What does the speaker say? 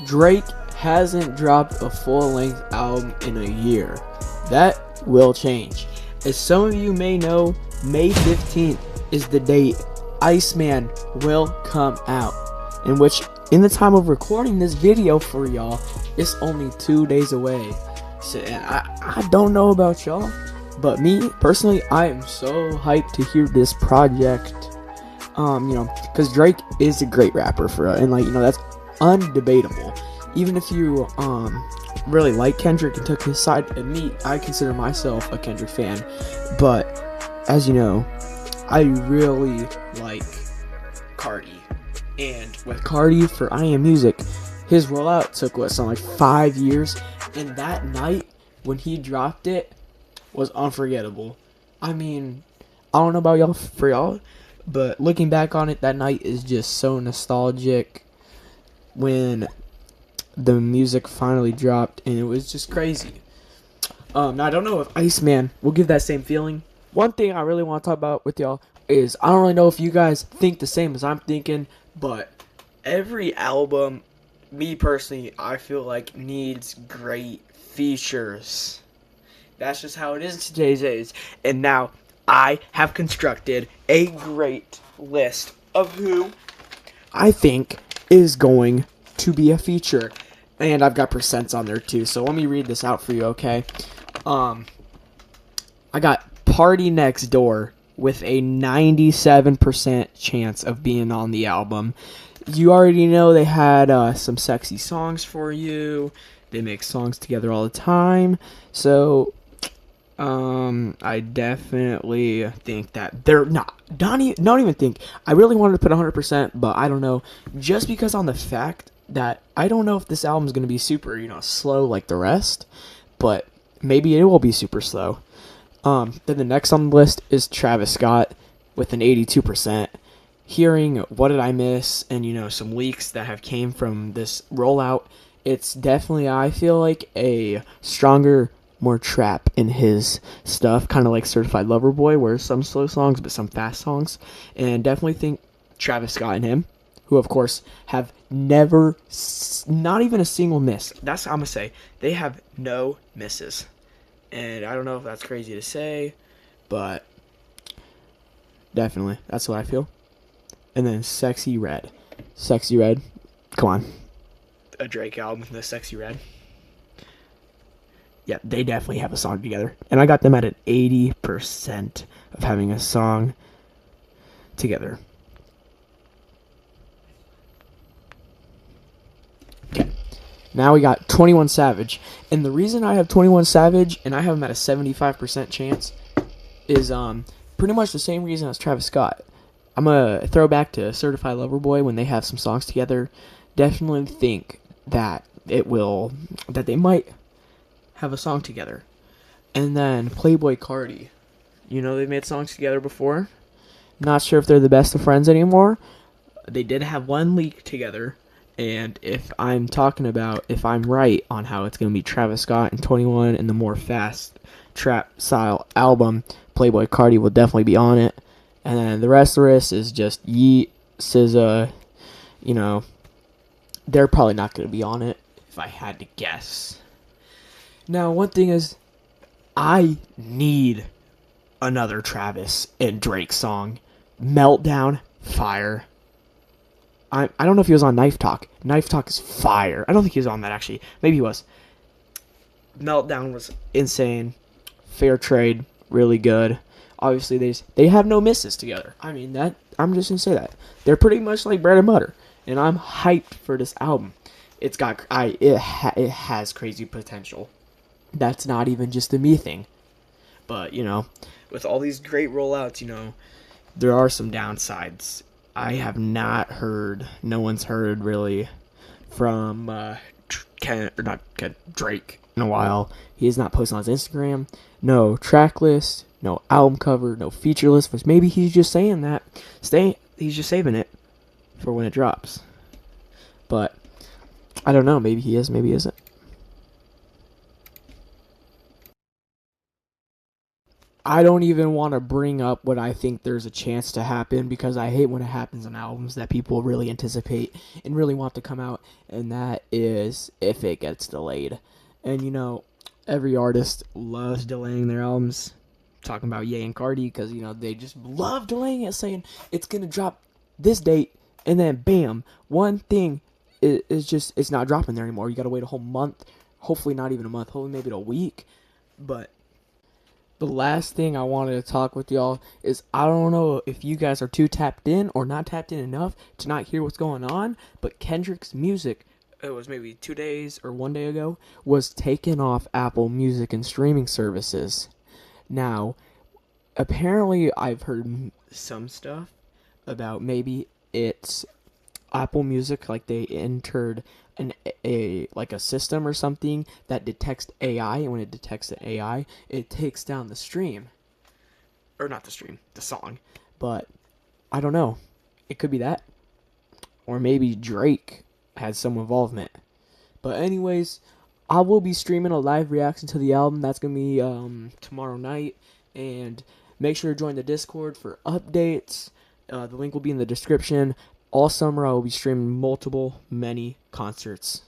Drake hasn't dropped a full-length album in a year. That will change. As some of you may know, May 15th is the date Iceman will come out, in which, in the time of recording this video for y'all, it's only 2 days away. So, and I don't know about y'all, but me personally, I am so hyped to hear this project. Because Drake is a great rapper and that's undebatable. Even if you really like Kendrick and took his side, and me, I consider myself a Kendrick fan, but as you know, I really like Cardi, and with Cardi for I Am Music, his rollout took something like 5 years, and that night when he dropped it was unforgettable. I mean, I don't know about y'all, but looking back on it, that night is just so nostalgic when the music finally dropped, and it was just crazy. Now I don't know if Iceman will give that same feeling. One thing I really want to talk about with y'all is I don't really know if you guys think the same as I'm thinking, but every album, me personally, I feel like needs great features. That's just how it is in today's days. And now I have constructed a great list of who I think is going to be a feature. And I've got percents on there too. So let me read this out for you, okay? I got Party Next Door with a 97% chance of being on the album. You already know they had some sexy songs for you. They make songs together all the time. So I definitely think that they're not. Don't even think. I really wanted to put 100%, but I don't know. Just because on the fact that I don't know if this album's going to be super, slow like the rest, but maybe it will be super slow. Then the next on the list is Travis Scott with an 82%. Hearing What Did I Miss and, some leaks that have came from this rollout, it's definitely, I feel like, a stronger, more trap in his stuff, kind of like Certified Lover Boy, where some slow songs but some fast songs. And definitely think Travis Scott and him, who of course have never, not even a single miss. That's I'm gonna say, they have no misses. And I don't know if that's crazy to say, but definitely that's what I feel. And then Sexy Red, come on, a Drake album, the Sexy Red. Yeah, they definitely have a song together. And I got them at an 80% of having a song together. Okay. Now we got 21 Savage. And the reason I have 21 Savage and I have him at a 75% chance is pretty much the same reason as Travis Scott. I'm going to throw back to Certified Lover Boy when they have some songs together. Definitely think that they might have a song together. And then Playboi Carti. They've made songs together before. Not sure if they're the best of friends anymore. They did have one leak together. And if I'm right on how it's going to be Travis Scott and 21 and the more fast trap style album, Playboi Carti will definitely be on it. And then the rest of this is just Yeet, SZA, they're probably not going to be on it if I had to guess. Now, one thing is, I need another Travis and Drake song. Meltdown, fire. I don't know if he was on Knife Talk. Knife Talk is fire. I don't think he was on that, actually. Maybe he was. Meltdown was insane. Fair Trade, really good. Obviously, they have no misses together. I mean, I'm just going to say that. They're pretty much like bread and butter. And I'm hyped for this album. It has crazy potential. That's not even just a me thing. But, with all these great rollouts, there are some downsides. I have not heard, no one's heard really from Drake in a while. He has not posted on his Instagram. No track list, no album cover, no feature list. Which maybe he's just saying that. He's just saving it for when it drops. But I don't know. Maybe he is, maybe he isn't. I don't even want to bring up what I think there's a chance to happen, because I hate when it happens on albums that people really anticipate and really want to come out, and that is if it gets delayed. And every artist loves delaying their albums. Talking about Ye and Cardi, because they just love delaying it, saying it's gonna drop this date, and then bam, one thing is just, it's not dropping there anymore. You gotta wait a whole month, hopefully not even a month, hopefully maybe a week. But the last thing I wanted to talk with y'all is, I don't know if you guys are too tapped in or not tapped in enough to not hear what's going on, but Kendrick's music, it was maybe 2 days or one day ago, was taken off Apple Music and streaming services. Now, apparently I've heard some stuff about maybe it's Apple Music, like they entered a like a system or something that detects AI, and when it detects the AI, it takes down the stream, or not the stream, the song. But I don't know. It could be that, or maybe Drake had some involvement. But anyways, I will be streaming a live reaction to the album. That's gonna be tomorrow night, and make sure to join the Discord for updates. The link will be in the description. All summer I will be streaming many concerts.